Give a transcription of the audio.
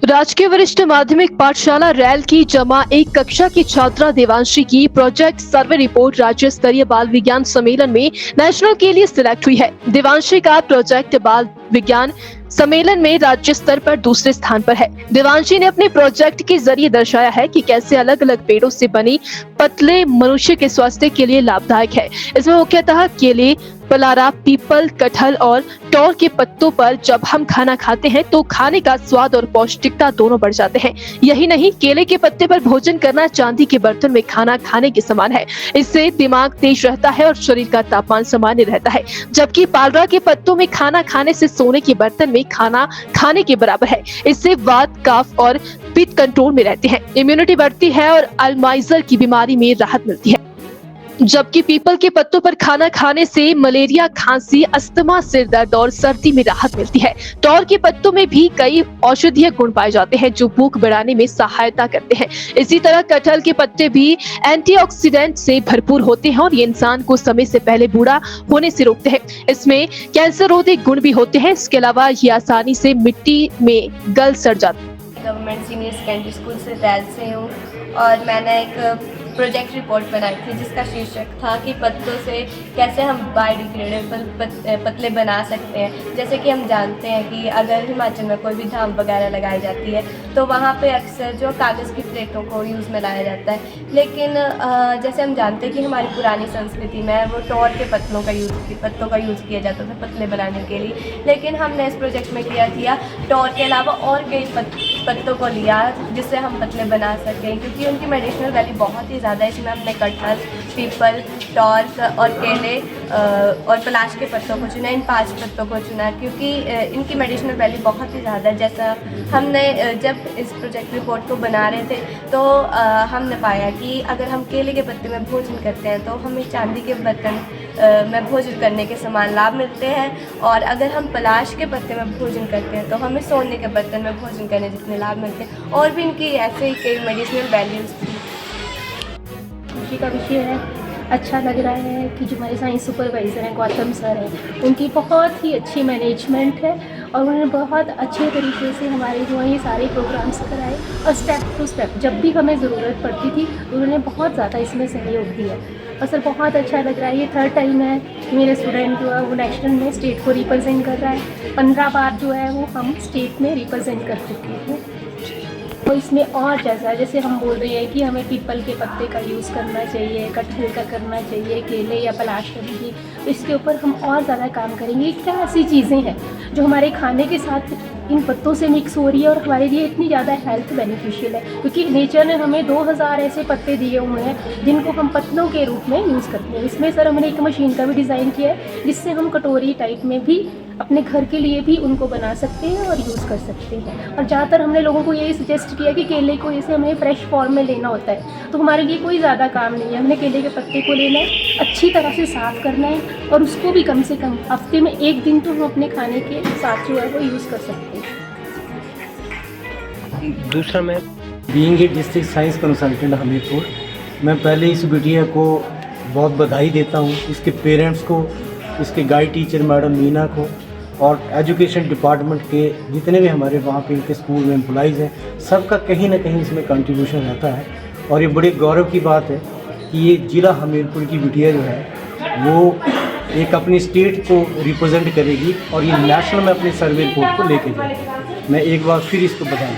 राजकीय वरिष्ठ माध्यमिक पाठशाला रैल की जमा एक कक्षा की छात्रा देवांशी की प्रोजेक्ट सर्वे रिपोर्ट राज्य स्तरीय बाल विज्ञान सम्मेलन में नेशनल के लिए सिलेक्ट हुई है। देवांशी का प्रोजेक्ट बाल विज्ञान सम्मेलन में राज्य स्तर पर दूसरे स्थान पर है। देवांशी ने अपने प्रोजेक्ट के जरिए दर्शाया है कि कैसे अलग अलग पेड़ों से बनी पतले मनुष्य के स्वास्थ्य के लिए लाभदायक है। इसमें मुख्यतः केले, पलारा, पीपल, कटहल और टौर के पत्तों पर जब हम खाना खाते हैं तो खाने का स्वाद और पौष्टिकता दोनों बढ़ जाते हैं। यही नहीं, केले के पत्ते पर भोजन करना चांदी के बर्तन में खाना खाने के समान है। इससे दिमाग तेज रहता है और शरीर का तापमान सामान्य रहता है, जबकि पालरा के पत्तों में खाना खाने से सोने के बर्तन में खाना खाने के बराबर है। इससे वात, कफ और पित्त कंट्रोल में रहते हैं, इम्यूनिटी बढ़ती है और अल्जाइमर की बीमारी में राहत मिलती है। जबकि पीपल के पत्तों पर खाना खाने से मलेरिया, खांसी, अस्थमा, सिर दर्द और सर्दी में राहत मिलती है। टौर के पत्तों में भी कई औषधीय गुण पाए जाते हैं जो भूख बढ़ाने में सहायता करते हैं। इसी तरह कटहल के पत्ते भी एंटीऑक्सीडेंट से भरपूर होते हैं और ये इंसान को समय से पहले बूढ़ा होने से रोकते हैं। इसमें कैंसर रोधी गुण भी होते हैं। इसके अलावा ये आसानी से मिट्टी में गल सड़ जाते हैं। गवर्नमेंट सीनियर सेकेंडरी स्कूल से रैल से हूँ और मैंने एक प्रोजेक्ट रिपोर्ट बनाई थी जिसका शीर्षक था कि पत्तों से कैसे हम बायोडिग्रेडेबल पतले बना सकते हैं। जैसे कि हम जानते हैं कि अगर हिमाचल में कोई भी धाम वगैरह लगाई जाती है तो वहाँ पे अक्सर जो कागज़ की प्लेटों को यूज़ में लाया जाता है, लेकिन जैसे हम जानते हैं कि हमारी पुरानी संस्कृति में वो टौर के पत्तों का यूज़ किया जाता था पतले बनाने के लिए। लेकिन हमने इस प्रोजेक्ट में किया टौर के अलावा और कई पत्तों को लिया जिससे हम पतले बना सकें, क्योंकि उनकी मेडिसिनल वैल्यू बहुत ही ज़्यादा है। इसमें हमने कटहल, पीपल, टौर और केले और पलाश के पत्तों को चुना, इन 5 पत्तों को चुना क्योंकि इनकी मेडिसिनल वैल्यू बहुत ही ज़्यादा है। जैसा हमने जब इस प्रोजेक्ट रिपोर्ट को बना रहे थे तो हमने पाया कि अगर हम केले के पत्ते में भोजन करते हैं तो हमें चांदी के बर्तन में भोजन करने के समान लाभ मिलते हैं, और अगर हम पलाश के पत्ते में भोजन करते हैं तो हमें सोने के बर्तन में भोजन करने जितने लाभ मिलते हैं। और भी इनकी ऐसे ही कई मेडिसिनल वैल्यूज़ थी। खुशी का विषय है। अच्छा लग रहा है कि जो हमारे साइंस सुपरवाइज़र हैं गौतम सर हैं, उनकी बहुत ही अच्छी मैनेजमेंट है और उन्होंने बहुत अच्छे तरीके से हमारे जो है ये सारे प्रोग्राम्स कराए और स्टेप टू स्टेप जब भी हमें ज़रूरत पड़ती थी उन्होंने बहुत ज़्यादा इसमें सहयोग दिया और सर बहुत अच्छा लग रहा है। ये 3rd टाइम है कि मेरे स्टूडेंट जो है वो नेशनल में स्टेट को रिप्रेजेंट कर रहा है। 15 बार जो है वो हम स्टेट में रिप्रेजेंट कर चुके हैं। तो इसमें और जैसे हम बोल रहे हैं कि हमें पीपल के पत्ते का यूज़ करना चाहिए, कटहल का करना चाहिए, केले या पलाश का भी, तो इसके ऊपर हम और ज़्यादा काम करेंगे। क्या ऐसी चीज़ें हैं जो हमारे खाने के साथ इन पत्तों से मिक्स हो रही है और हमारे लिए इतनी ज़्यादा हेल्थ बेनिफिशियल है, क्योंकि नेचर ने हमें 2000 ऐसे पत्ते दिए हुए हैं जिनको हम पत्तों के रूप में यूज़ करते हैं। इसमें सर हमने एक मशीन का भी डिज़ाइन किया है जिससे हम कटोरी टाइप में भी अपने घर के लिए भी उनको बना सकते हैं और यूज़ कर सकते हैं। और ज़्यादातर हमने लोगों को यही सजेस्ट किया कि केले को जैसे हमें फ्रेश फॉर्म में लेना होता है तो हमारे लिए कोई ज़्यादा काम नहीं है। हमने केले के पत्ते को लेना है, अच्छी तरह से साफ़ करना है और उसको भी कम से कम हफ्ते में 1 दिन तो हम अपने खाने के साथ जो है वो यूज़ कर सकते हैं। दूसरा, मैं being a district science consultant Hamirpur, मैं पहले इस बिटिया को बहुत बधाई देता हूँ, इसके पेरेंट्स को, इसके गाइड टीचर मैडम मीना को और एजुकेशन डिपार्टमेंट के जितने भी हमारे वहाँ पे इनके स्कूल में एम्प्लॉइज़ हैं, सबका कहीं ना कहीं इसमें कंट्रीब्यूशन रहता है। और ये बड़े गौरव की बात है कि ये ज़िला हमीरपुर की बिटिया जो है वो एक अपनी स्टेट को रिप्रेजेंट करेगी और ये नेशनल में अपने सर्वे रिपोर्ट को लेके जाएगी। मैं एक बार फिर इसको बताऊँ।